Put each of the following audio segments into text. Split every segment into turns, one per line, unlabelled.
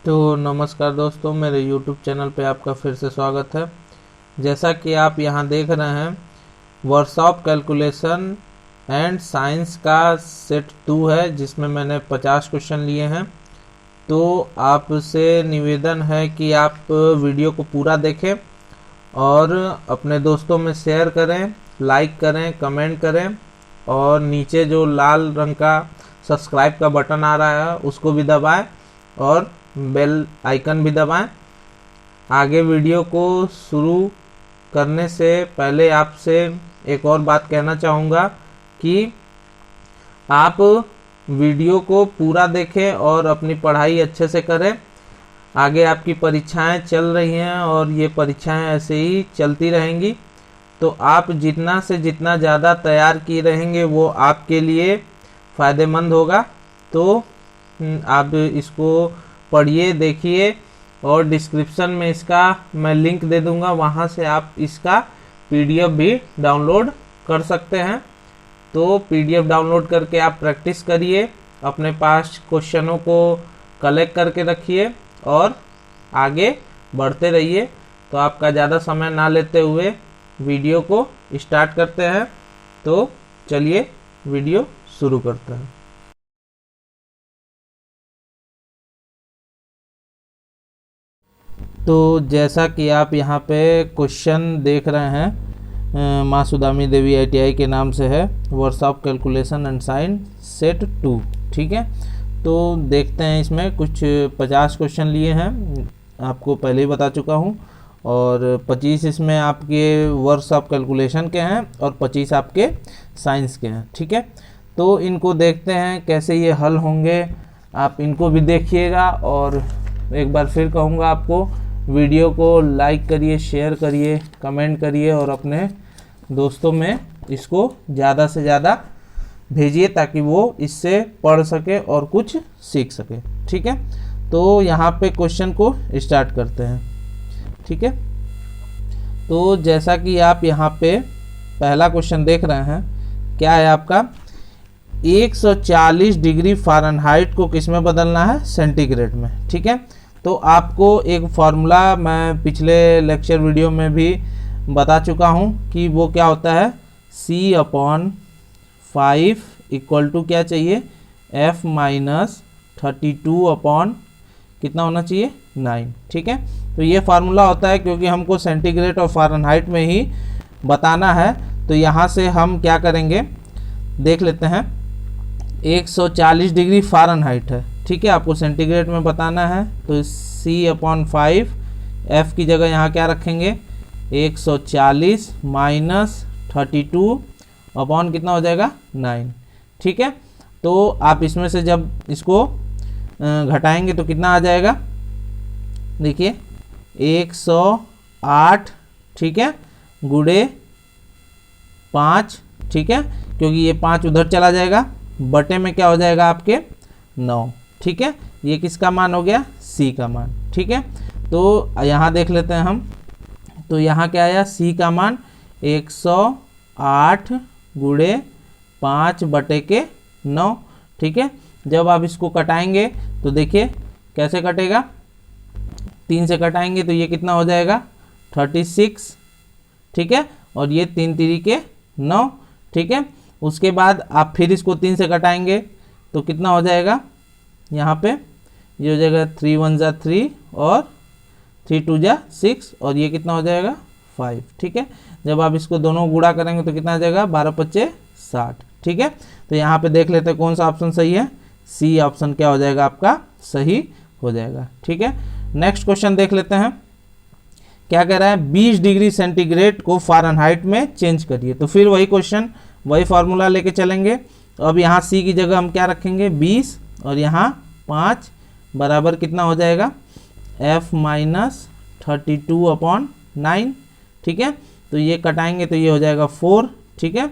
तो नमस्कार दोस्तों, मेरे YouTube चैनल पे आपका फिर से स्वागत है। जैसा कि आप यहाँ देख रहे हैं, वर्कशॉप कैलकुलेशन एंड साइंस का सेट 2 है, जिसमें मैंने 50 क्वेश्चन लिए हैं। तो आपसे निवेदन है कि आप वीडियो को पूरा देखें और अपने दोस्तों में शेयर करें, लाइक करें, कमेंट करें और नीचे जो लाल रंग का सब्सक्राइब का बटन आ रहा है उसको भी दबाएं और बेल आइकन भी दबाएं। आगे वीडियो को शुरू करने से पहले आपसे एक और बात कहना चाहूँगा कि आप वीडियो को पूरा देखें और अपनी पढ़ाई अच्छे से करें। आगे आपकी परीक्षाएं चल रही हैं और ये परीक्षाएं ऐसे ही चलती रहेंगी, तो आप जितना से जितना ज़्यादा तैयार किए रहेंगे वो आपके लिए फ़ायदेमंद होगा। तो आप इसको पढ़िए, देखिए और डिस्क्रिप्शन में इसका मैं लिंक दे दूंगा, वहाँ से आप इसका पीडीएफ भी डाउनलोड कर सकते हैं। तो पीडीएफ डाउनलोड करके आप प्रैक्टिस करिए, अपने पास क्वेश्चनों को कलेक्ट करके रखिए और आगे बढ़ते रहिए। तो आपका ज़्यादा समय ना लेते हुए वीडियो को स्टार्ट करते हैं। तो चलिए वीडियो शुरू करते हैं। तो जैसा कि आप यहाँ पे क्वेश्चन देख रहे हैं, माँ सुदामी देवी ITI के नाम से है, workshop calculation and science set 2। ठीक है, तो देखते हैं। इसमें कुछ 50 क्वेश्चन लिए हैं, आपको पहले ही बता चुका हूँ, और 25 इसमें आपके वर्कशॉप कैलकुलेशन के हैं और 25 आपके साइंस के हैं। ठीक है, तो इनको देखते हैं कैसे ये हल होंगे। आप इनको भी देखिएगा और एक बार फिर कहूँगा आपको, वीडियो को लाइक करिए, शेयर करिए, कमेंट करिए और अपने दोस्तों में इसको ज़्यादा से ज़्यादा भेजिए ताकि वो इससे पढ़ सके और कुछ सीख सके। ठीक है, तो यहाँ पे क्वेश्चन को स्टार्ट करते हैं। ठीक है, तो जैसा कि आप यहाँ पे पहला क्वेश्चन देख रहे हैं, क्या है आपका, 140 डिग्री फ़ारेनहाइट को किस में बदलना है, सेंटीग्रेड में। ठीक है, तो आपको एक फार्मूला मैं पिछले लेक्चर वीडियो में भी बता चुका हूँ कि वो क्या होता है, C/5 इक्वल टू क्या चाहिए, F माइनस 32 कितना होना चाहिए, 9। ठीक है, तो ये फार्मूला होता है क्योंकि हमको सेंटीग्रेड और फ़ारेनहाइट में ही बताना है। तो यहाँ से हम क्या करेंगे, देख लेते हैं। 140 डिग्री फ़ारेनहाइट है, ठीक है, आपको सेंटीग्रेड में बताना है, तो C/5 F की जगह यहाँ क्या रखेंगे, 140 माइनस 32 अपॉन कितना हो जाएगा, 9। ठीक है, तो आप इसमें से जब इसको घटाएंगे तो कितना आ जाएगा, देखिए 108, ठीक है, गुणे 5। ठीक है, क्योंकि ये 5 उधर चला जाएगा, बटे में क्या हो जाएगा आपके 9। ठीक है, ये किसका मान हो गया, C का मान। ठीक है, तो यहाँ देख लेते हैं हम, तो यहाँ क्या आया, C का मान 108 गुणे 5 बटे के 9। ठीक है, जब आप इसको कटाएंगे तो देखिए कैसे कटेगा, 3 से कटाएंगे तो ये कितना हो जाएगा, 36। ठीक है, और ये 3 3 के 9। ठीक है, उसके बाद आप फिर इसको 3 से कटाएंगे तो कितना हो जाएगा, यहाँ पे ये हो जाएगा 3 1 जा 3 और 3 2 जा 6 और ये कितना हो जाएगा, 5। ठीक है, जब आप इसको दोनों गुणा करेंगे तो कितना आ जाएगा, 12 5 60। ठीक है, तो यहाँ पे देख लेते हैं कौन सा ऑप्शन सही है, C ऑप्शन क्या हो जाएगा आपका, सही हो जाएगा। ठीक है, नेक्स्ट क्वेश्चन देख लेते हैं। क्या कह रहा है, 20 डिग्री सेंटीग्रेड को फ़ारेनहाइट में चेंज करिए। तो फिर वही क्वेश्चन, वही फार्मूला लेके चलेंगे। तो अब यहाँ C की जगह हम क्या रखेंगे, 20 और यहाँ 5 बराबर कितना हो जाएगा, F माइनस 32/9। ठीक है, तो ये कटाएंगे तो ये हो जाएगा 4। ठीक है,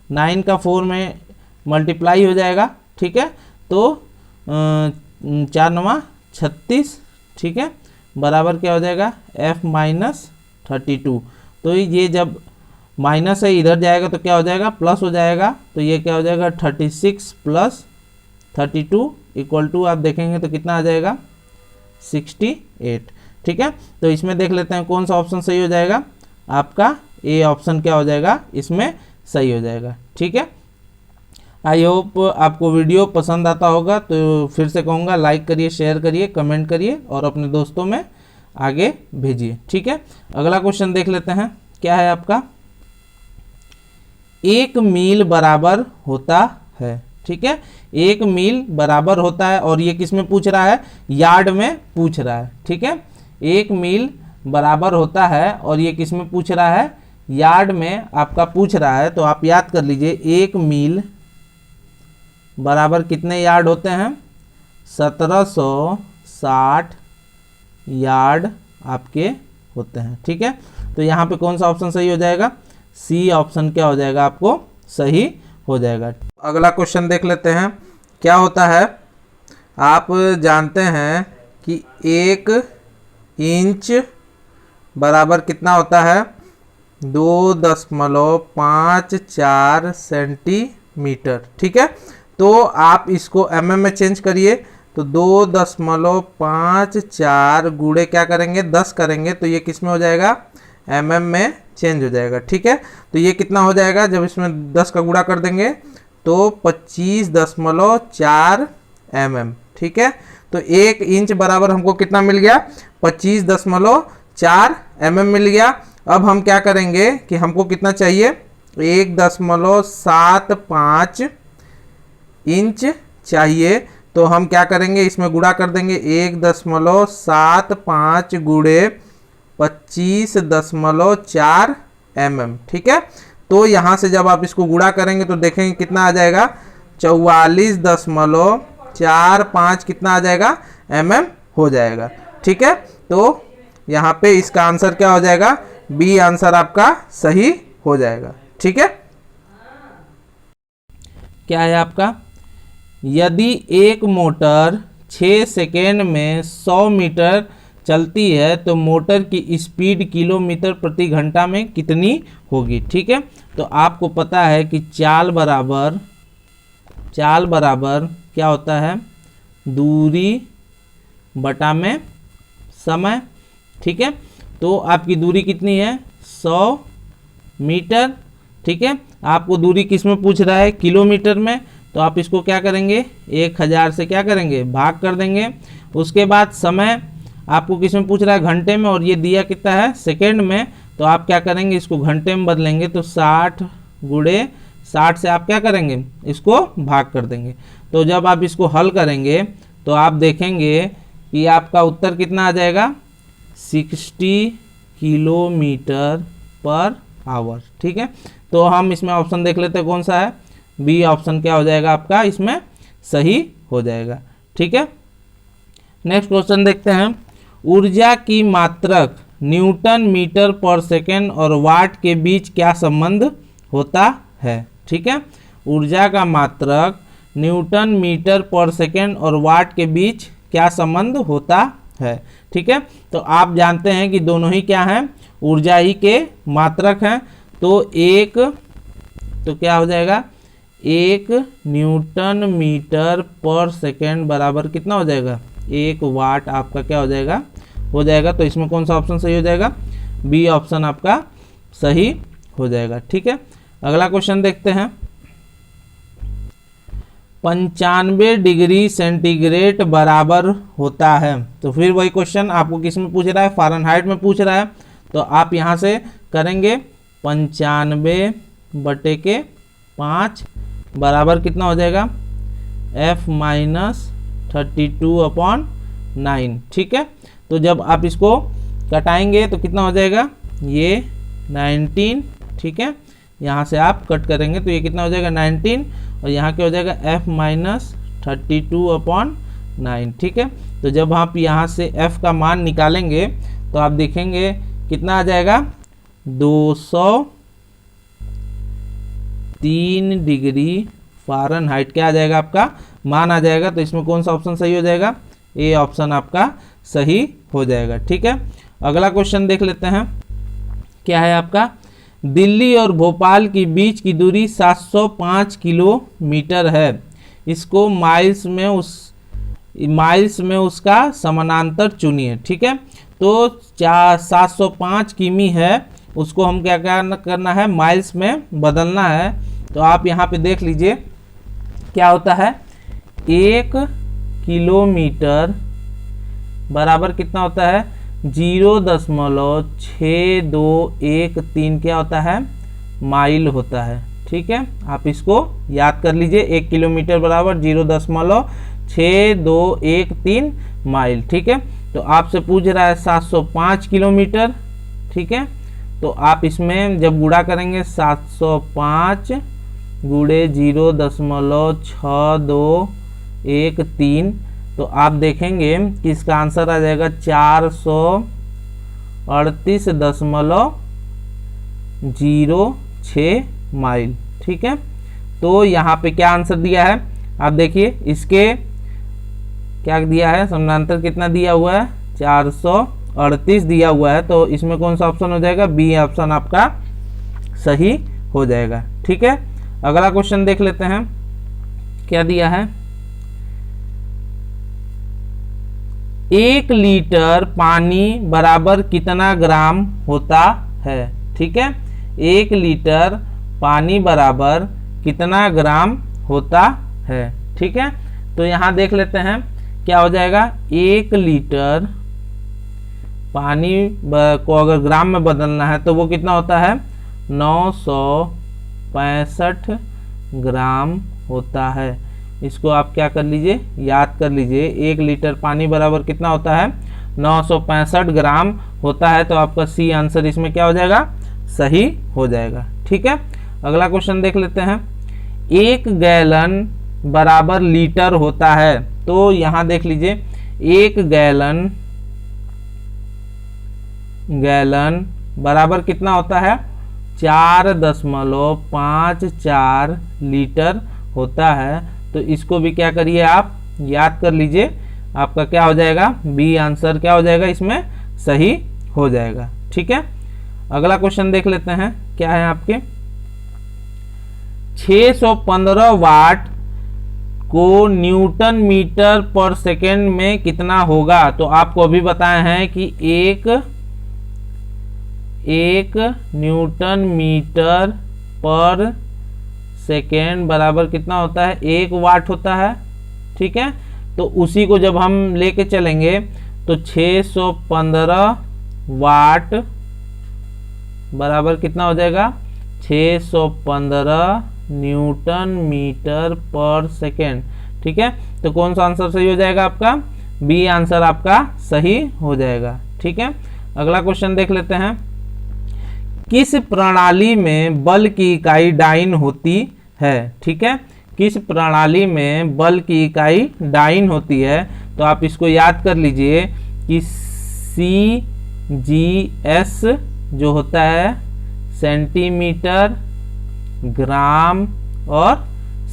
9 का 4 में मल्टीप्लाई हो जाएगा। ठीक है, तो 4 9 36। ठीक है, बराबर क्या हो जाएगा, F माइनस 32। तो ये जब माइनस है इधर जाएगा तो क्या हो जाएगा, प्लस हो जाएगा। तो ये क्या हो जाएगा, 36 प्लस 32 इक्वल टू, आप देखेंगे तो कितना आ जाएगा, 68। ठीक है, तो इसमें देख लेते हैं कौन सा ऑप्शन सही हो जाएगा। आपका ए ऑप्शन क्या हो जाएगा, इसमें सही हो जाएगा। ठीक है, आई होप आपको वीडियो पसंद आता होगा। तो फिर से कहूँगा, लाइक करिए, शेयर करिए, कमेंट करिए और अपने दोस्तों में आगे भेजिए। ठीक है, अगला क्वेश्चन देख लेते हैं, क्या है आपका, 1 मील बराबर होता है। ठीक है, 1 मील बराबर होता है और ये किस में पूछ रहा है, यार्ड में पूछ रहा है। ठीक है, 1 मील बराबर होता है और ये किस में पूछ रहा है, यार्ड में आपका पूछ रहा है। तो आप याद कर लीजिए, 1 मील बराबर कितने यार्ड होते हैं, 1760 यार्ड आपके होते हैं। ठीक है, तो यहाँ पे कौन सा ऑप्शन सही हो जाएगा, सी ऑप्शन क्या हो जाएगा, आपको सही हो जाएगा। अगला क्वेश्चन देख लेते हैं, क्या होता है, आप जानते हैं कि 1 इंच बराबर कितना होता है, 2.54 सेंटीमीटर। ठीक है, तो आप इसको mm में चेंज करिए, तो 2.54 गुणे क्या करेंगे, 10 करेंगे, तो ये किस में हो जाएगा, mm में चेंज हो जाएगा। ठीक है, तो ये कितना हो जाएगा, जब इसमें 10 का गुणा कर देंगे तो 25.4 mm। ठीक है, तो 1 इंच बराबर हमको कितना मिल गया, 25.4 mm मिल गया। अब हम क्या करेंगे कि हमको कितना चाहिए, 1.75 इंच चाहिए। तो हम क्या करेंगे, इसमें गुणा कर देंगे, 1.75 गुणे 25.4 mm। ठीक है, तो यहाँ से जब आप इसको गुणा करेंगे तो देखेंगे कितना आ जाएगा, 44.45 कितना आ जाएगा, mm हो जाएगा। ठीक है, तो यहाँ पे इसका आंसर क्या हो जाएगा, बी आंसर आपका सही हो जाएगा। ठीक है, क्या है आपका, यदि एक मोटर 6 सेकेंड में 100 मीटर चलती है तो मोटर की स्पीड किलोमीटर प्रति घंटा में कितनी होगी। ठीक है, तो आपको पता है कि चाल बराबर क्या होता है, दूरी बटा में समय। ठीक है, तो आपकी दूरी कितनी है, 100 मीटर। ठीक है, आपको दूरी किस में पूछ रहा है, किलोमीटर में, तो आप इसको क्या करेंगे, 1000 से क्या करेंगे, भाग कर देंगे। उसके बाद समय आपको किस में पूछ रहा है, घंटे में, और ये दिया कितना है, सेकेंड में, तो आप क्या करेंगे, इसको घंटे में बदलेंगे, तो 60 गुणे 60 से आप क्या करेंगे, इसको भाग कर देंगे। तो जब आप इसको हल करेंगे तो आप देखेंगे कि आपका उत्तर कितना आ जाएगा, 60 किलोमीटर पर आवर। ठीक है, तो हम इसमें ऑप्शन देख लेते हैं कौन सा है, बी ऑप्शन क्या हो जाएगा आपका, इसमें सही हो जाएगा। ठीक है, नेक्स्ट क्वेश्चन देखते हैं, ऊर्जा की मात्रक न्यूटन मीटर पर सेकेंड और वाट के बीच क्या संबंध होता है। ठीक है, ऊर्जा का मात्रक न्यूटन मीटर पर सेकेंड और वाट के बीच क्या संबंध होता है। ठीक है, तो आप जानते हैं कि दोनों ही क्या हैं, ऊर्जा ही के मात्रक हैं। तो क्या हो जाएगा, 1 न्यूटन मीटर पर सेकेंड बराबर कितना हो जाएगा, 1 वाट आपका क्या हो जाएगा, तो इसमें कौन सा ऑप्शन सही हो जाएगा, बी ऑप्शन आपका सही हो जाएगा। ठीक है, अगला क्वेश्चन देखते हैं, 95 डिग्री सेंटीग्रेड बराबर होता है। तो फिर वही क्वेश्चन आपको किस में पूछ रहा है, फ़ारेनहाइट में पूछ रहा है। तो आप यहाँ से करेंगे 95/5 बराबर कितना हो जाएगा, F-32/9। ठीक है, तो जब आप इसको कटाएंगे तो कितना हो जाएगा, ये 19। ठीक है, यहाँ से आप कट करेंगे तो ये कितना हो जाएगा, 19, और यहाँ क्या हो जाएगा, F-32/9। ठीक है, तो जब आप यहाँ से F का मान निकालेंगे तो आप देखेंगे कितना आ जाएगा, 203 डिग्री फ़ारेनहाइट क्या आ जाएगा, आपका मान आ जाएगा। तो इसमें कौन सा ऑप्शन सही हो जाएगा, ए ऑप्शन आपका सही हो जाएगा। ठीक है, अगला क्वेश्चन देख लेते हैं, क्या है आपका, दिल्ली और भोपाल के बीच की दूरी 705 किलोमीटर है। इसको माइल्स में माइल्स में उसका समानांतर चुनिए। ठीक है, तो 705 किमी है, उसको हम क्या करना है, माइल्स में बदलना है। तो आप यहाँ पे देख लीजिए क्या होता है, 1 किलोमीटर बराबर कितना होता है, 0.6213 क्या होता है, माइल होता है। ठीक है, आप इसको याद कर लीजिए, 1 किलोमीटर बराबर 0.6213 माइल। ठीक है, तो आपसे पूछ रहा है 705 किलोमीटर। ठीक है, तो आप इसमें जब गुणा करेंगे 705 गुणे 0.6213, तो आप देखेंगे कि इसका आंसर आ जाएगा 438.06 माइल। ठीक है, तो यहाँ पे क्या आंसर दिया है, आप देखिए इसके क्या दिया है, समानांतर कितना दिया हुआ है, 438 दिया हुआ है। तो इसमें कौन सा ऑप्शन हो जाएगा, बी ऑप्शन आपका सही हो जाएगा। ठीक है, अगला क्वेश्चन देख लेते हैं क्या दिया है। 1 लीटर पानी बराबर कितना ग्राम होता है। ठीक है, 1 लीटर पानी बराबर कितना ग्राम होता है। ठीक है, तो यहाँ देख लेते हैं क्या हो जाएगा, 1 लीटर पानी को अगर ग्राम में बदलना है तो वो कितना होता है, 965 ग्राम होता है। इसको आप क्या कर लीजिए, याद कर लीजिए, 1 लीटर पानी बराबर कितना होता है, 965 ग्राम होता है। तो आपका सी आंसर इसमें क्या हो जाएगा, सही हो जाएगा। ठीक है, अगला क्वेश्चन देख लेते हैं। 1 गैलन बराबर लीटर होता है। तो यहाँ देख लीजिए, 1 गैलन बराबर कितना होता है, 4.54 लीटर होता है। तो इसको भी क्या करिए, आप याद कर लीजिए, आपका क्या हो जाएगा, बी आंसर क्या हो जाएगा, इसमें सही हो जाएगा। ठीक है, अगला क्वेश्चन देख लेते हैं क्या है आपके। 615 वाट को न्यूटन मीटर पर सेकेंड में कितना होगा। तो आपको अभी बताए हैं कि एक न्यूटन मीटर पर सेकेंड बराबर कितना होता है, 1 वाट होता है। ठीक है, तो उसी को जब हम लेके चलेंगे तो 615 वाट बराबर कितना हो जाएगा, 615 न्यूटन मीटर पर सेकेंड। ठीक है, तो कौन सा आंसर सही हो जाएगा आपका, बी आंसर आपका सही हो जाएगा। ठीक है, अगला क्वेश्चन देख लेते हैं। किस प्रणाली में बल की इकाई डाइन होती है। ठीक है, किस प्रणाली में बल की इकाई डाइन होती है। तो आप इसको याद कर लीजिए कि CGS जो होता है सेंटीमीटर, ग्राम और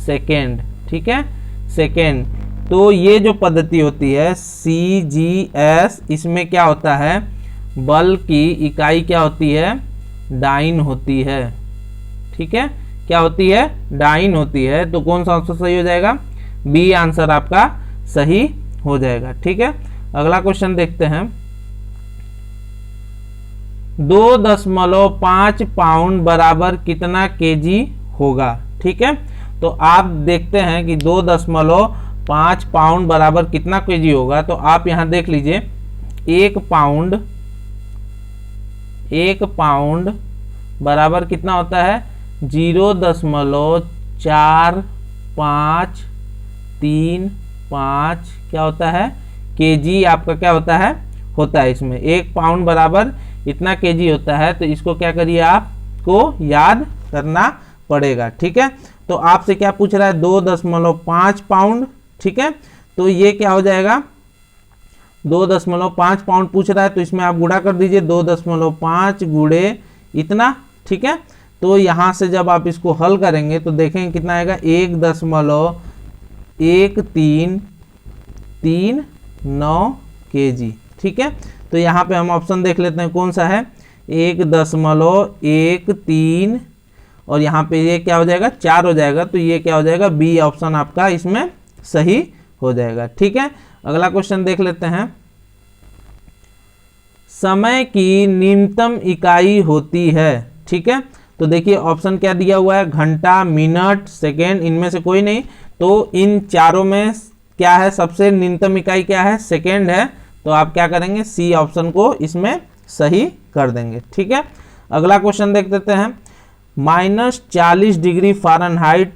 सेकेंड। ठीक है, सेकेंड। तो ये जो पद्धति होती है CGS, इसमें क्या होता है, बल की इकाई क्या होती है, डाइन होती है। ठीक है, क्या होती है, डाइन होती है। तो कौन सा आंसर सही हो जाएगा, बी आंसर आपका सही हो जाएगा। ठीक है, अगला क्वेश्चन देखते हैं। 2.5 पाउंड बराबर कितना केजी होगा। ठीक है, तो आप देखते हैं कि 2.5 पाउंड बराबर कितना केजी होगा। तो आप यहां देख लीजिए, 1 पाउंड बराबर कितना होता है, 0.4535 क्या होता है, केजी आपका क्या होता है इसमें 1 पाउंड बराबर इतना केजी होता है। तो इसको क्या करिए, आपको याद करना पड़ेगा। ठीक है, तो आपसे क्या पूछ रहा है, 2.5 पाउंड। ठीक है, तो ये क्या हो जाएगा, 2.5 पाउंड पूछ रहा है, तो इसमें आप गुणा कर दीजिए, 2.5 गुणे इतना। ठीक है, तो यहाँ से जब आप इसको हल करेंगे तो देखेंगे कितना आएगा, 1.1339 केजी। ठीक है, तो यहाँ पे हम ऑप्शन देख लेते हैं कौन सा है, 1.13 और यहाँ पे ये क्या हो जाएगा, 4 हो जाएगा। तो ये क्या हो जाएगा, बी ऑप्शन आपका इसमें सही हो जाएगा। ठीक है, अगला क्वेश्चन देख लेते हैं। समय की न्यूनतम इकाई होती है, ठीक है। तो देखिए ऑप्शन क्या दिया हुआ है, घंटा, मिनट, सेकेंड, इनमें से कोई नहीं। तो इन चारों में क्या है, सबसे न्यूनतम इकाई क्या है, सेकेंड है। तो आप क्या करेंगे, सी ऑप्शन को इसमें सही कर देंगे, ठीक है। अगला क्वेश्चन देख लेते हैं। -40 डिग्री फ़ारेनहाइट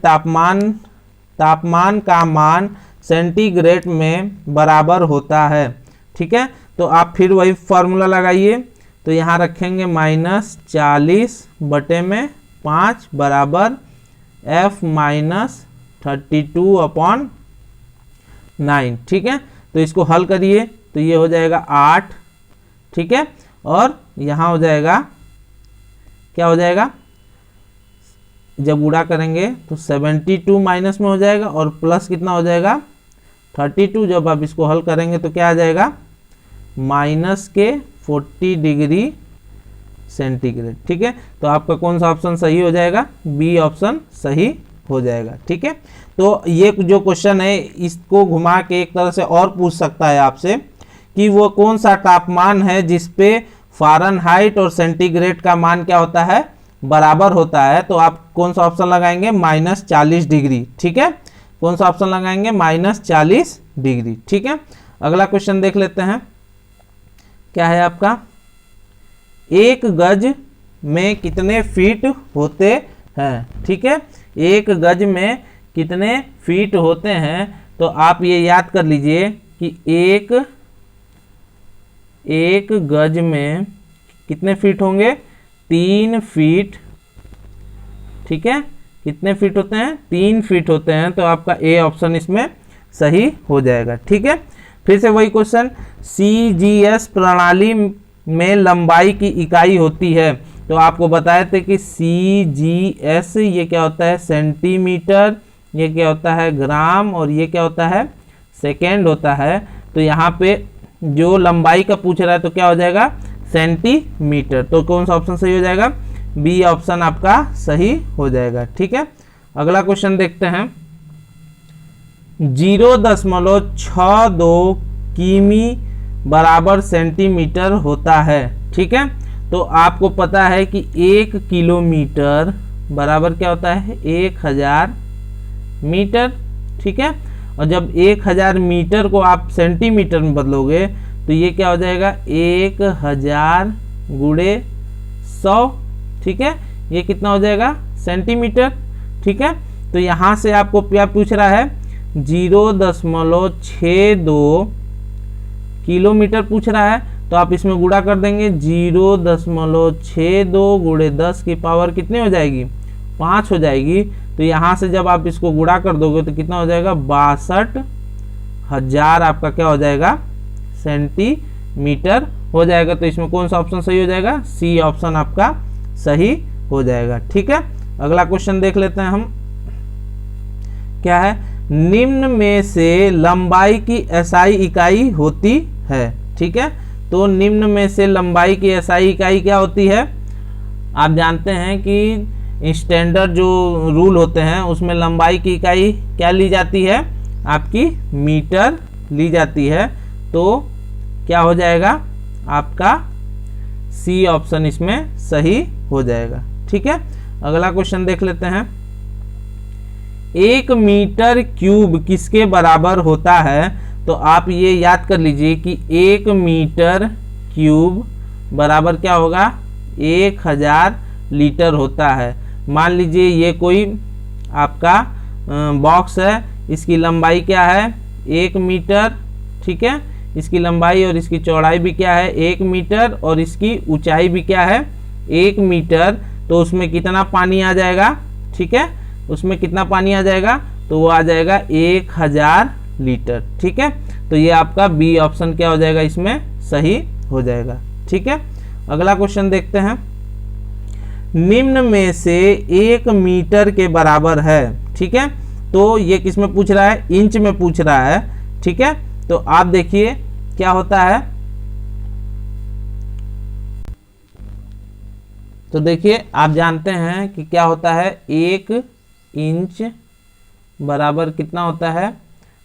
तापमान का मान सेंटीग्रेड में बराबर होता है, ठीक है। तो आप फिर वही फॉर्मूला लगाइए। तो यहाँ रखेंगे -40/5 बराबर F-32/9, ठीक है। तो इसको हल करिए तो ये हो जाएगा 8, ठीक है। और यहाँ हो जाएगा, क्या हो जाएगा, जब गुणा करेंगे तो 72 माइनस में हो जाएगा और प्लस कितना हो जाएगा 32। जब आप इसको हल करेंगे तो क्या आ जाएगा, -40 डिग्री सेंटीग्रेड, ठीक है। तो आपका कौन सा ऑप्शन सही हो जाएगा, बी ऑप्शन सही हो जाएगा, ठीक है। तो ये जो क्वेश्चन है इसको घुमा के एक तरह से और पूछ सकता है आपसे कि वो कौन सा तापमान है जिसपे फ़ारेनहाइट और सेंटीग्रेड का मान क्या होता है, बराबर होता है। तो आप कौन सा ऑप्शन लगाएंगे, -40 डिग्री, ठीक है। कौन सा ऑप्शन लगाएंगे, -40 डिग्री, ठीक है। अगला क्वेश्चन देख लेते हैं। क्या है आपका, 1 गज में कितने फीट होते हैं, ठीक है। 1 गज में कितने फीट होते हैं। तो आप ये याद कर लीजिए कि एक गज में कितने फीट होंगे, 3 फीट, ठीक है। कितने फीट होते हैं, 3 फीट होते हैं। तो आपका ए ऑप्शन इसमें सही हो जाएगा, ठीक है। फिर से वही क्वेश्चन, CGS प्रणाली में लंबाई की इकाई होती है। तो आपको बताए थे कि CGS ये क्या होता है, सेंटीमीटर, ये क्या होता है, ग्राम, और ये क्या होता है, सेकेंड होता है। तो यहाँ पे जो लंबाई का पूछ रहा है तो क्या हो जाएगा, सेंटीमीटर। तो कौन सा ऑप्शन सही हो जाएगा, बी ऑप्शन आपका सही हो जाएगा, ठीक है। अगला क्वेश्चन देखते हैं। 0.62 किमी बराबर सेंटीमीटर होता है, ठीक है। तो आपको पता है कि 1 किलोमीटर बराबर क्या होता है, 1000 मीटर, ठीक है। और जब 1000 मीटर को आप सेंटीमीटर में बदलोगे तो ये क्या हो जाएगा, 1000 गुणे 100, ठीक है। ये कितना हो जाएगा, सेंटीमीटर, ठीक है। तो यहाँ से आपको क्या पूछ रहा है, 0.62 किलोमीटर पूछ रहा है। तो आप इसमें गुणा कर देंगे, 0.62 गुणे 10 की पावर कितनी हो जाएगी, 5 हो जाएगी। तो यहाँ से जब आप इसको गुणा कर दोगे तो कितना हो जाएगा, 62,000 आपका क्या हो जाएगा, सेंटीमीटर हो जाएगा। तो इसमें कौन सा ऑप्शन सही हो जाएगा, सी ऑप्शन आपका सही हो जाएगा, ठीक है। अगला क्वेश्चन देख लेते हैं हम। क्या है, निम्न में से लंबाई की एसआई इकाई होती है, ठीक है। तो निम्न में से लंबाई की एसआई इकाई क्या होती है, आप जानते हैं कि स्टैंडर्ड जो रूल होते हैं उसमें लंबाई की इकाई क्या ली जाती है, आपकी मीटर ली जाती है। तो क्या हो जाएगा, आपका सी ऑप्शन इसमें सही हो जाएगा, ठीक है। अगला क्वेश्चन देख लेते हैं। 1 मीटर क्यूब किसके बराबर होता है। तो आप ये याद कर लीजिए कि 1 मीटर क्यूब बराबर क्या होगा, 1000 लीटर होता है। मान लीजिए ये कोई आपका बॉक्स है, इसकी लंबाई क्या है, 1 मीटर, ठीक है। इसकी लंबाई और इसकी चौड़ाई भी क्या है, 1 मीटर, और इसकी ऊंचाई भी क्या है, 1 मीटर। तो उसमें कितना पानी आ जाएगा, ठीक है। उसमें कितना पानी आ जाएगा, तो वो आ जाएगा 1000 लीटर, ठीक है। तो ये आपका बी ऑप्शन क्या हो जाएगा, इसमें सही हो जाएगा, ठीक है। अगला क्वेश्चन देखते हैं। निम्न में से 1 मीटर के बराबर है, ठीक है। तो ये किस में पूछ रहा है, इंच में पूछ रहा है, ठीक है। तो आप देखिए क्या होता है, तो देखिए आप जानते हैं कि क्या होता है, 1 इंच बराबर कितना होता है,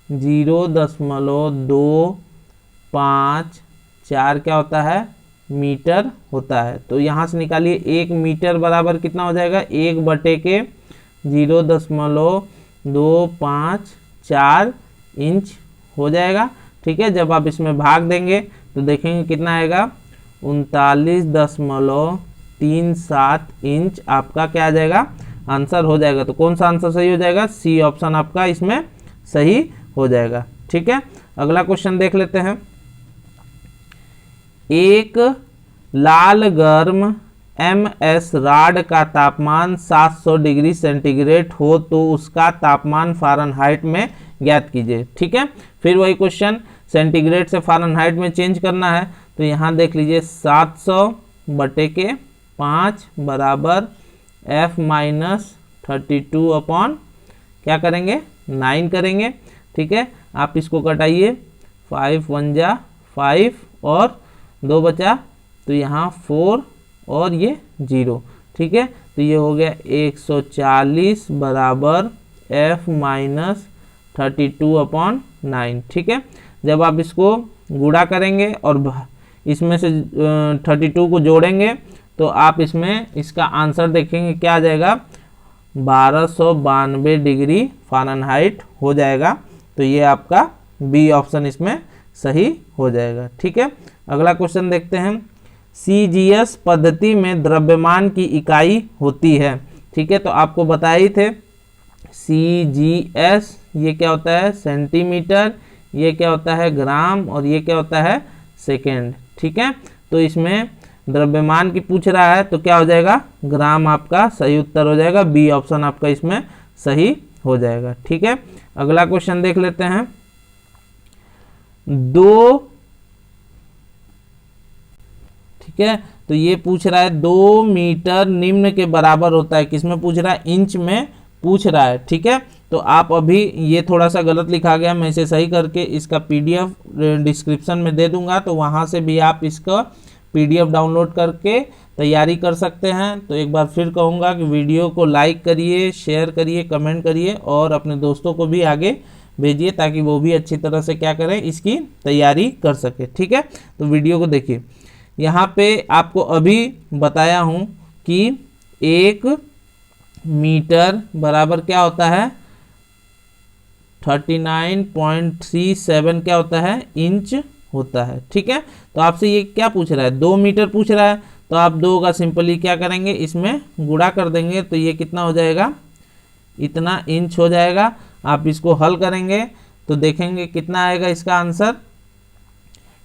0.254 क्या होता है, मीटर होता है। तो यहाँ से निकालिए 1 मीटर बराबर कितना हो जाएगा, 1/0.254 इंच हो जाएगा। ठीक है, जब आप इसमें भाग देंगे तो देखेंगे कितना आएगा, 39.37 इंच आपका क्या आ जाएगा, आंसर हो जाएगा। तो कौन सा आंसर सही हो जाएगा, सी ऑप्शन आपका इसमें सही हो जाएगा। ठीक है, अगला क्वेश्चन देख लेते हैं। एक लाल गर्म MS रॉड का तापमान 700 डिग्री सेंटीग्रेड हो तो उसका तापमान फ़ारेनहाइट में ज्ञात कीजिए। ठीक है, फिर वही क्वेश्चन, सेंटीग्रेड से फ़ारेनहाइट में चेंज करना है। तो यहाँ देख लीजिए 700/5 बराबर F-32 अपॉन क्या करेंगे, 9 करेंगे। ठीक है, आप इसको कटाइए, 5 1 जा 5 और 2 बचा, तो यहाँ 4 और ये 0। ठीक है, तो ये हो गया 140 बराबर F-32 अपॉन 9। ठीक है, जब आप इसको गुणा करेंगे और इसमें से 32 को जोड़ेंगे तो आप इसमें इसका आंसर देखेंगे क्या आ जाएगा, 1292 डिग्री फ़ारेनहाइट हो जाएगा। तो ये आपका बी ऑप्शन इसमें सही हो जाएगा। ठीक है, अगला क्वेश्चन देखते हैं। CGS पद्धति में द्रव्यमान की इकाई होती है। ठीक है, तो आपको बताए ही थे CGS ये क्या होता है, सेंटीमीटर, ये क्या होता है, ग्राम, और ये क्या होता है, सेकेंड। ठीक है, तो इसमें द्रव्यमान की पूछ रहा है तो क्या हो जाएगा, ग्राम आपका सही उत्तर हो जाएगा। बी ऑप्शन आपका इसमें सही हो जाएगा। ठीक है, अगला क्वेश्चन देख लेते हैं। ठीक है, तो ये पूछ रहा है 2 मीटर निम्न के बराबर होता है, किसमें पूछ रहा है, इंच में पूछ रहा है। ठीक है, तो आप अभी ये थोड़ा सा गलत लिखा गया, मैं इसे सही करके इसका PDF डिस्क्रिप्शन में दे दूंगा, तो वहां से भी आप इसका PDF डाउनलोड करके तैयारी कर सकते हैं। तो एक बार फिर कहूँगा कि वीडियो को लाइक करिए, शेयर करिए, कमेंट करिए और अपने दोस्तों को भी आगे भेजिए ताकि वो भी अच्छी तरह से क्या करें, इसकी तैयारी कर सके। ठीक है, तो वीडियो को देखिए। यहाँ पे आपको अभी बताया हूँ कि 1 मीटर बराबर क्या होता है, 39.37 क्या होता है, इंच होता है। ठीक है, तो आपसे ये क्या पूछ रहा है, 2 मीटर पूछ रहा है, तो आप 2 का सिंपली क्या करेंगे, इसमें गुणा कर देंगे, तो ये कितना हो जाएगा, इतना इंच हो जाएगा। आप इसको हल करेंगे तो देखेंगे कितना आएगा इसका आंसर,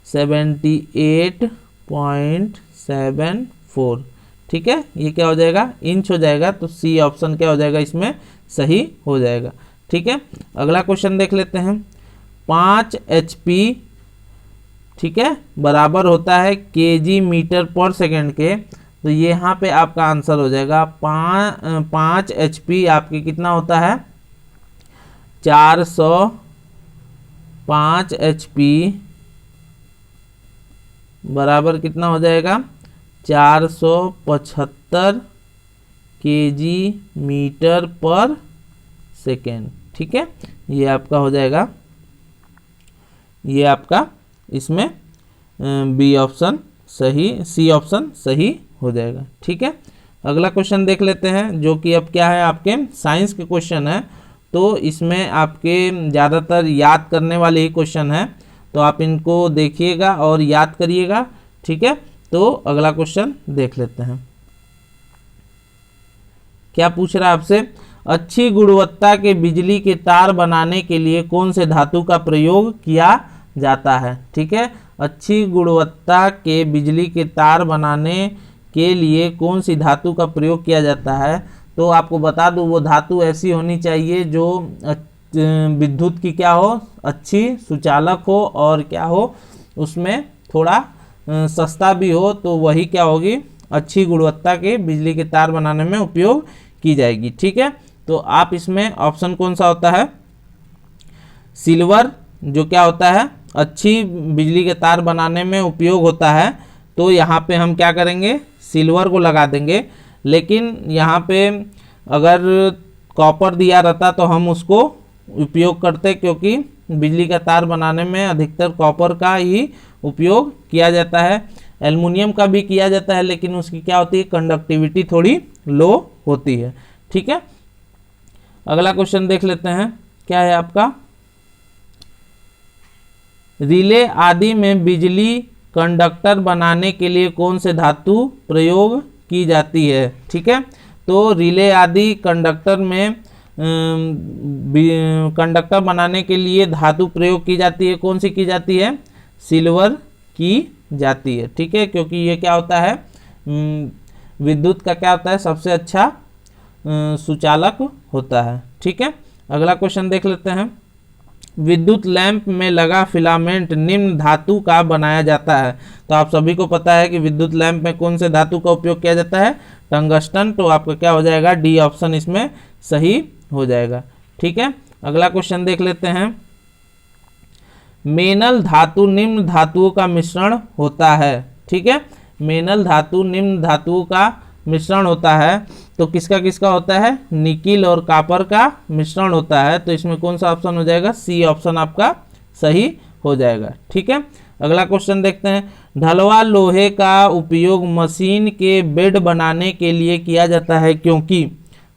78.74। ठीक है, ये क्या हो जाएगा, इंच हो जाएगा। तो सी ऑप्शन क्या हो जाएगा, इसमें सही हो जाएगा। ठीक है, अगला क्वेश्चन देख लेते हैं। 5 HP ठीक है बराबर होता है kg मीटर पर सेकेंड के। तो ये यहाँ पे आपका आंसर हो जाएगा 5 HP आपके कितना होता है, 405 HP बराबर कितना हो जाएगा, 475 kg मीटर पर सेकेंड। ठीक है, ये आपका हो जाएगा, ये आपका इसमें बी ऑप्शन सही, सी ऑप्शन सही हो जाएगा। ठीक है, अगला क्वेश्चन देख लेते हैं जो कि अब क्या है, आपके साइंस के क्वेश्चन है। तो इसमें आपके ज़्यादातर याद करने वाले ही क्वेश्चन है, तो आप इनको देखिएगा और याद करिएगा। ठीक है, तो अगला क्वेश्चन देख लेते हैं। क्या पूछ रहा है आपसे, अच्छी गुणवत्ता के बिजली के तार बनाने के लिए कौन से धातु का प्रयोग किया जाता है। ठीक है, अच्छी गुणवत्ता के बिजली के तार बनाने के लिए कौन सी धातु का प्रयोग किया जाता है। तो आपको बता दूं, वो धातु ऐसी होनी चाहिए जो विद्युत की क्या हो, अच्छी सुचालक हो और क्या हो, उसमें थोड़ा सस्ता भी हो। तो वही क्या होगी, अच्छी गुणवत्ता के बिजली के तार बनाने में उपयोग की जाएगी। ठीक है, तो आप इसमें ऑप्शन कौन सा होता है, सिल्वर जो क्या होता है, अच्छी बिजली के तार बनाने में उपयोग होता है। तो यहाँ पे हम क्या करेंगे, सिल्वर को लगा देंगे। लेकिन यहाँ पे अगर कॉपर दिया रहता तो हम उसको उपयोग करते, क्योंकि बिजली का तार बनाने में अधिकतर कॉपर का ही उपयोग किया जाता है। एल्युमिनियम का भी किया जाता है, लेकिन उसकी क्या होती है, कंडक्टिविटी थोड़ी लो होती है। ठीक है, अगला क्वेश्चन देख लेते हैं, क्या है आपका, रिले आदि में बिजली कंडक्टर बनाने के लिए कौन से धातु प्रयोग की जाती है। ठीक है, तो रिले आदि कंडक्टर में कंडक्टर बनाने के लिए धातु प्रयोग की जाती है, कौन सी की जाती है, सिल्वर की जाती है। ठीक है, क्योंकि ये क्या होता है, विद्युत का क्या होता है, सबसे अच्छा सुचालक होता है। ठीक है, अगला क्वेश्चन देख लेते हैं, विद्युत लैंप में लगा फिलामेंट निम्न धातु का बनाया जाता है। तो आप सभी को पता है कि विद्युत लैंप में कौन से धातु का उपयोग किया जाता है, टंगस्टन। तो आपका क्या हो जाएगा, डी ऑप्शन इसमें सही हो जाएगा। ठीक है, अगला क्वेश्चन देख लेते हैं, मेनल धातु निम्न धातुओं का मिश्रण होता है। ठीक है, मेनल धातु निम्न धातुओं का मिश्रण होता है, तो किसका किसका होता है, निकिल और कॉपर का मिश्रण होता है। तो इसमें कौन सा ऑप्शन हो जाएगा, सी ऑप्शन आपका सही हो जाएगा। ठीक है, अगला क्वेश्चन देखते हैं, ढलवा लोहे का उपयोग मशीन के बेड बनाने के लिए किया जाता है क्योंकि।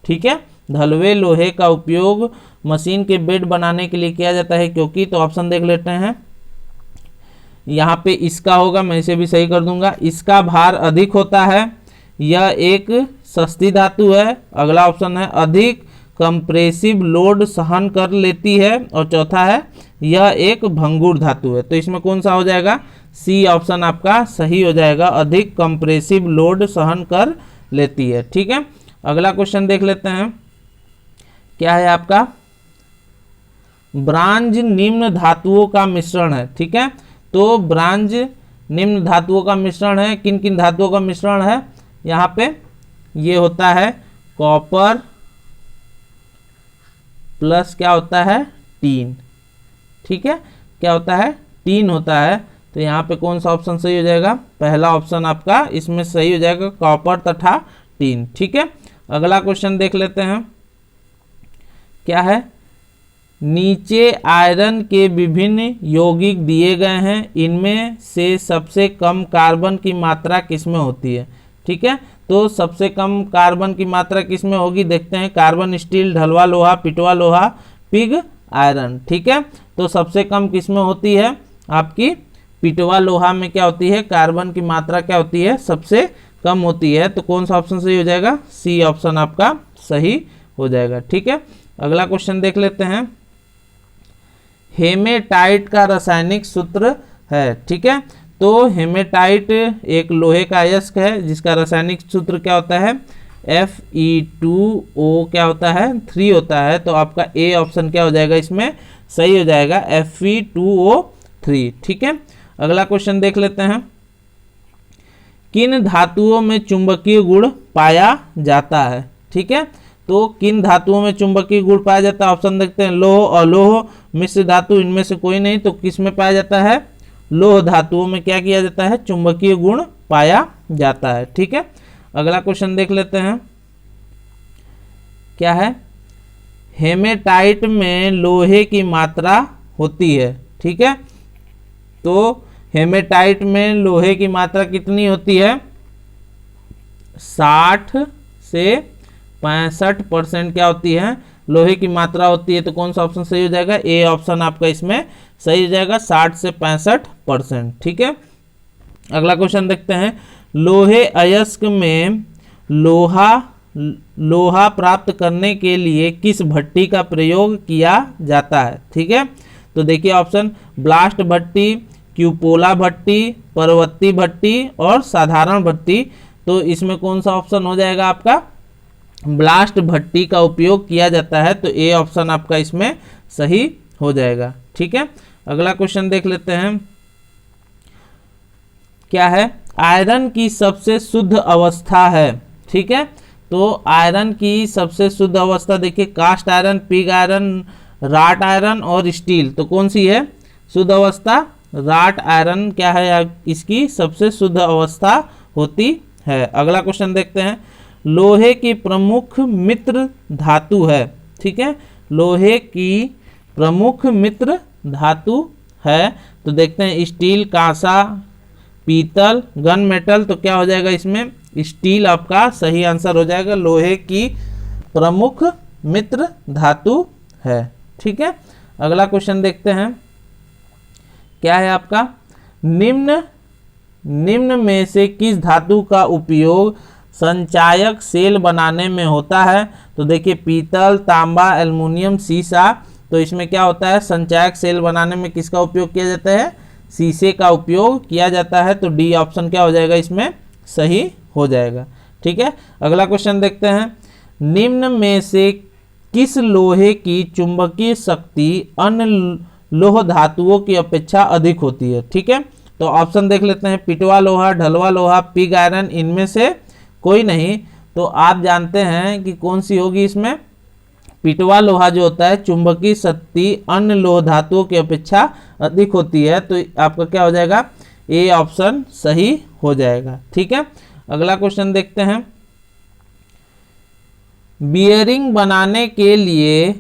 ठीक है, ढलवे लोहे का उपयोग मशीन के बेड बनाने के लिए किया जाता है क्योंकि, तो ऑप्शन देख लेते हैं, यहाँ पे इसका होगा, मैं इसे भी सही कर दूंगा, इसका भार अधिक होता है, यह एक सस्ती धातु है। अगला ऑप्शन है अधिक कंप्रेसिव लोड सहन कर लेती है, और चौथा है यह एक भंगुर धातु है। तो इसमें कौन सा हो जाएगा, सी ऑप्शन आपका सही हो जाएगा, अधिक कंप्रेसिव लोड सहन कर लेती है। ठीक है, अगला क्वेश्चन देख लेते हैं, क्या है आपका, ब्रांज निम्न धातुओं का मिश्रण है। ठीक है, तो ब्रांज निम्न धातुओं का मिश्रण है, किन किन धातुओं का मिश्रण है, यहाँ पे ये होता है कॉपर प्लस क्या होता है, टीन। ठीक है, क्या होता है, टीन होता है। तो यहाँ पे कौन सा ऑप्शन सही हो जाएगा, पहला ऑप्शन आपका इसमें सही हो जाएगा, कॉपर तथा टीन। ठीक है, अगला क्वेश्चन देख लेते हैं, क्या है, नीचे आयरन के विभिन्न यौगिक दिए गए हैं, इनमें से सबसे कम कार्बन की मात्रा किसमें होती है। ठीक है, तो सबसे कम कार्बन की मात्रा किसमें होगी, देखते हैं, कार्बन स्टील, ढलवा लोहा, पिटवा लोहा, पिग आयरन। ठीक है, तो सबसे कम किसमें होती है, आपकी पिटवा लोहा में क्या होती है, कार्बन की मात्रा क्या होती है, सबसे कम होती है। तो कौन सा ऑप्शन सही हो जाएगा, सी ऑप्शन आपका सही हो जाएगा। ठीक है, अगला क्वेश्चन देख लेते हैं, हेमेटाइट का रासायनिक सूत्र है। ठीक है, तो हेमेटाइट एक लोहे का अयस्क है जिसका रासायनिक सूत्र क्या होता है, Fe2O क्या होता है, 3 होता है। तो आपका ए ऑप्शन क्या हो जाएगा, इसमें सही हो जाएगा, Fe2O3। ठीक है, अगला क्वेश्चन देख लेते हैं, किन धातुओं में चुंबकीय गुण पाया जाता है। ठीक है, तो किन धातुओं में चुंबकीय गुण पाया जाता है, ऑप्शन देखते हैं, लोह, अलोह, मिश्र धातु, इनमें से कोई नहीं। तो किस में पाया जाता है, लोह धातुओं में क्या किया जाता है, चुंबकीय गुण पाया जाता है। ठीक है, अगला क्वेश्चन देख लेते हैं, क्या है, हेमेटाइट में लोहे की मात्रा होती है। ठीक है, तो हेमेटाइट में लोहे की मात्रा कितनी होती है, 60 से 65% क्या होती है, लोहे की मात्रा होती है। तो कौन सा ऑप्शन सही हो जाएगा, ए ऑप्शन आपका इसमें सही हो जाएगा, 60 से 65%। ठीक है, अगला क्वेश्चन देखते हैं, लोहे अयस्क में लोहा प्राप्त करने के लिए किस भट्टी का प्रयोग किया जाता है। ठीक है, तो देखिए ऑप्शन, ब्लास्ट भट्टी, क्यूपोला भट्टी, परवत्ती भट्टी और साधारण भट्टी। तो इसमें कौन सा ऑप्शन हो जाएगा आपका, ब्लास्ट भट्टी का उपयोग किया जाता है। तो ए ऑप्शन आपका इसमें सही हो जाएगा। ठीक है, अगला क्वेश्चन देख लेते हैं, क्या है, आयरन की सबसे शुद्ध अवस्था है। ठीक है, तो आयरन की सबसे शुद्ध अवस्था देखिए, cast iron, pig iron, wrought iron और स्टील। तो कौन सी है शुद्ध अवस्था, राट आयरन क्या है, इसकी सबसे शुद्ध अवस्था होती है। अगला क्वेश्चन देखते हैं, लोहे की प्रमुख मित्र धातु है। ठीक है, लोहे की प्रमुख मित्र धातु है। तो देखते हैं स्टील, कांसा, पीतल, गन मेटल, तो क्या हो जाएगा इसमें स्टील आपका सही आंसर हो जाएगा। लोहे की प्रमुख मित्र धातु है। ठीक है, अगला क्वेश्चन देखते हैं क्या है आपका, निम्न में से किस धातु का उपयोग संचायक सेल बनाने में होता है। तो देखिए पीतल, तांबा, एल्युमिनियम, सीसा, तो इसमें क्या होता है संचायक सेल बनाने में किसका उपयोग किया जाता है, शीशे का उपयोग किया जाता है। तो डी ऑप्शन क्या हो जाएगा इसमें सही हो जाएगा। ठीक है, अगला क्वेश्चन देखते हैं, निम्न में से किस लोहे की चुंबकीय शक्ति अन्य लोह धातुओं की अपेक्षा अधिक होती है। ठीक है, तो ऑप्शन देख लेते हैं, पिटवा लोहा, ढलवा लोहा, पिग आयरन, इनमें से कोई नहीं। तो आप जानते हैं कि कौन सी होगी इसमें, पिटवा लोहा जो होता है चुंबकीय शक्ति अन्य लोह धातुओं की अपेक्षा अधिक होती है। तो आपका क्या हो जाएगा, ए ऑप्शन सही हो जाएगा। ठीक है, अगला क्वेश्चन देखते हैं, बियरिंग बनाने के लिए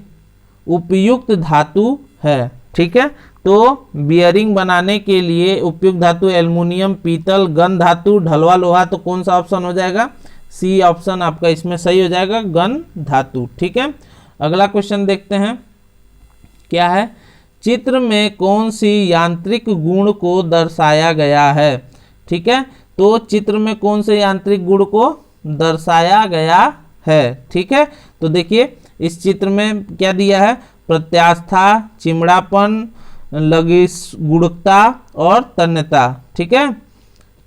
उपयुक्त धातु है। ठीक है, तो बियरिंग बनाने के लिए उपयुक्त धातु एल्युमिनियम, पीतल, गन धातु, ढलवा लोहा, तो कौन सा ऑप्शन हो जाएगा, सी ऑप्शन आपका इसमें सही हो जाएगा, गन धातु। ठीक है, अगला क्वेश्चन देखते हैं क्या है, चित्र में कौन सी यांत्रिक गुण को दर्शाया गया है। ठीक है, तो चित्र में कौन से यांत्रिक गुण को दर्शाया गया है। ठीक है, तो देखिए इस चित्र में क्या दिया है, प्रत्यास्था, चिमड़ापन, लघिगुणकता और तन्यता। ठीक है,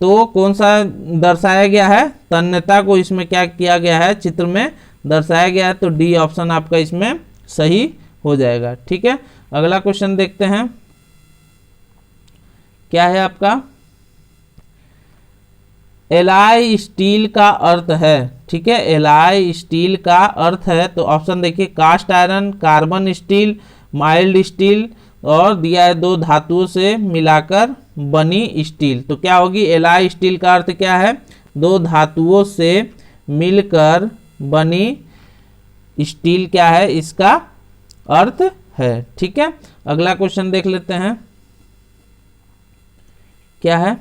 तो कौन सा दर्शाया गया है, तन्यता को इसमें क्या किया गया है, चित्र में दर्शाया गया है। तो डी ऑप्शन आपका इसमें सही हो जाएगा। ठीक है, अगला क्वेश्चन देखते हैं क्या है आपका, एलॉय स्टील का अर्थ है। ठीक है, एलॉय स्टील का अर्थ है, तो ऑप्शन देखिए cast iron, carbon steel, mild steel, और दिया है दो धातुओं से मिलाकर बनी स्टील। तो क्या होगी, एलॉय स्टील का अर्थ क्या है, दो धातुओं से मिलकर बनी स्टील क्या है इसका अर्थ है। ठीक है, अगला क्वेश्चन देख लेते हैं क्या है,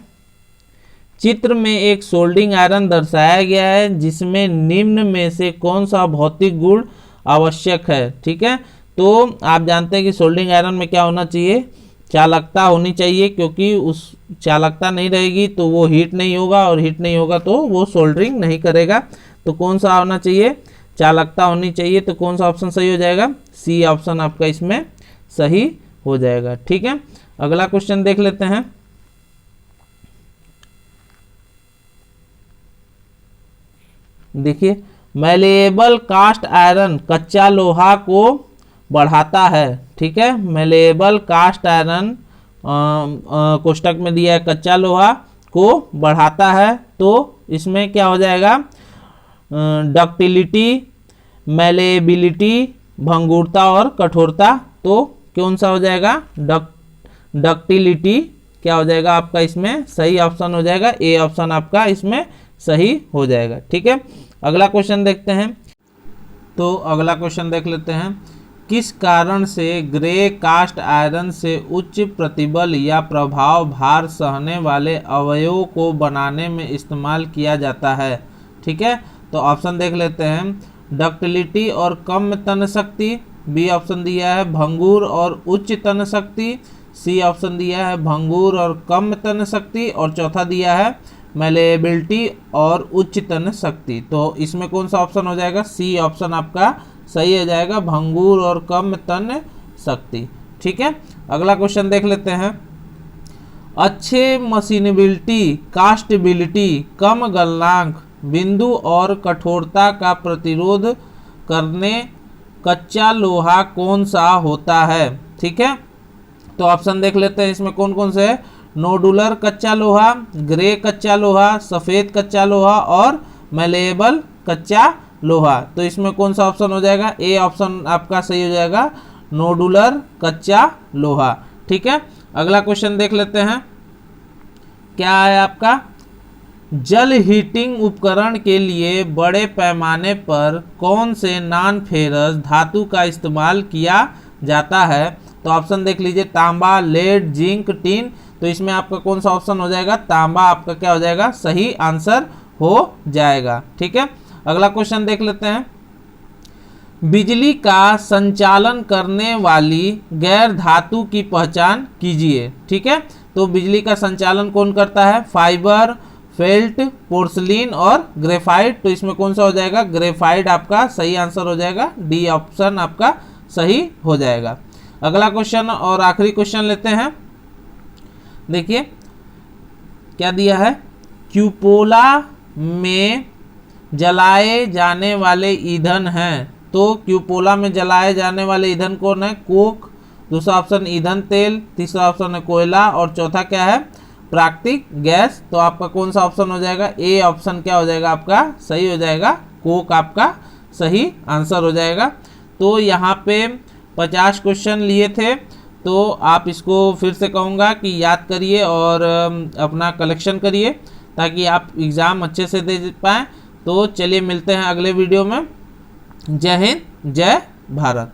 चित्र में एक सोल्डिंग आयरन दर्शाया गया है जिसमें निम्न में से कौन सा भौतिक गुण आवश्यक है। ठीक है, तो आप जानते हैं कि सोल्डिंग आयरन में क्या होना चाहिए, चालकता होनी चाहिए, क्योंकि उस चालकता नहीं रहेगी तो वो हीट नहीं होगा, और हीट नहीं होगा तो वो सोल्डरिंग नहीं करेगा। तो कौन सा होना चाहिए, चालकता होनी चाहिए। तो कौन सा ऑप्शन सही हो जाएगा, सी ऑप्शन आपका इसमें सही हो जाएगा। ठीक है, अगला क्वेश्चन देख लेते हैं, देखिए मैलेबल कास्ट आयरन कच्चा लोहा को बढ़ाता है। ठीक है, मैलेबल कास्ट आयरन कोष्टक में दिया है कच्चा लोहा को बढ़ाता है। तो इसमें क्या हो जाएगा, डक्टिलिटी, मैलेबिलिटी, भंगुरता और कठोरता। तो कौन सा हो जाएगा, डक्टिलिटी क्या हो जाएगा आपका इसमें सही ऑप्शन हो जाएगा, ए ऑप्शन आपका इसमें सही हो जाएगा। ठीक है, अगला क्वेश्चन देखते हैं, तो अगला क्वेश्चन देख लेते हैं, किस कारण से ग्रे कास्ट आयरन से उच्च प्रतिबल या प्रभाव भार सहने वाले अवयवों को बनाने में इस्तेमाल किया जाता है। ठीक है, तो ऑप्शन देख लेते हैं, डक्टिलिटी और कम तन शक्ति, बी ऑप्शन दिया है भंगुर और उच्च तन शक्ति, सी ऑप्शन दिया है भंगुर और कम तन शक्ति, और चौथा दिया है मैलेबिलिटी और उच्च तन शक्ति। तो इसमें कौन सा ऑप्शन हो जाएगा, सी ऑप्शन आपका सही हो जाएगा, भंगुर और कम तन शक्ति। ठीक है, अगला क्वेश्चन देख लेते हैं, अच्छे मशीनेबिलिटी, कास्टेबिलिटी, कम गलनांक, बिंदु और कठोरता का प्रतिरोध करने कच्चा लोहा कौन सा होता है। ठीक है, तो ऑप्शन देख लेते हैं इसमें कौन कौन से है, नोडुलर कच्चा लोहा, ग्रे कच्चा लोहा, सफ़ेद कच्चा लोहा और मैलेबल कच्चा लोहा। तो इसमें कौन सा ऑप्शन हो जाएगा, ए ऑप्शन आपका सही हो जाएगा, नोडुलर कच्चा लोहा। ठीक है, अगला क्वेश्चन देख लेते हैं क्या है आपका, जल हीटिंग उपकरण के लिए बड़े पैमाने पर कौन से नॉन फेरस धातु का इस्तेमाल किया जाता है। तो ऑप्शन देख लीजिए, तांबा, लेड, जिंक, टीन। तो इसमें आपका कौन सा ऑप्शन हो जाएगा, तांबा आपका क्या हो जाएगा, सही आंसर हो जाएगा। ठीक है, अगला क्वेश्चन देख लेते हैं। बिजली का संचालन करने वाली गैर धातु की पहचान कीजिए। ठीक है, तो बिजली का संचालन कौन करता है, फाइबर, फेल्ट, पोर्सलिन और ग्रेफाइट। तो इसमें कौन सा हो जाएगा, ग्रेफाइट आपका सही आंसर हो जाएगा, डी ऑप्शन आपका सही हो जाएगा। अगला क्वेश्चन और आखिरी क्वेश्चन लेते हैं। देखिए क्या दिया है, क्यूपोला में जलाए जाने वाले ईंधन हैं। तो क्यूपोला में जलाए जाने वाले ईंधन कौन है, कोक, दूसरा ऑप्शन ईंधन तेल, तीसरा ऑप्शन है कोयला और चौथा क्या है, प्राकृतिक गैस। तो आपका कौन सा ऑप्शन हो जाएगा, ए ऑप्शन क्या हो जाएगा आपका सही हो जाएगा, कोक आपका सही आंसर हो जाएगा। तो यहाँ पे 50 क्वेश्चन लिए थे, तो आप इसको फिर से कहूँगा कि याद करिए और अपना कलेक्शन करिए ताकि आप एग्ज़ाम अच्छे से दे पाएँ। तो चलिए मिलते हैं अगले वीडियो में। जय हिंद, जय भारत।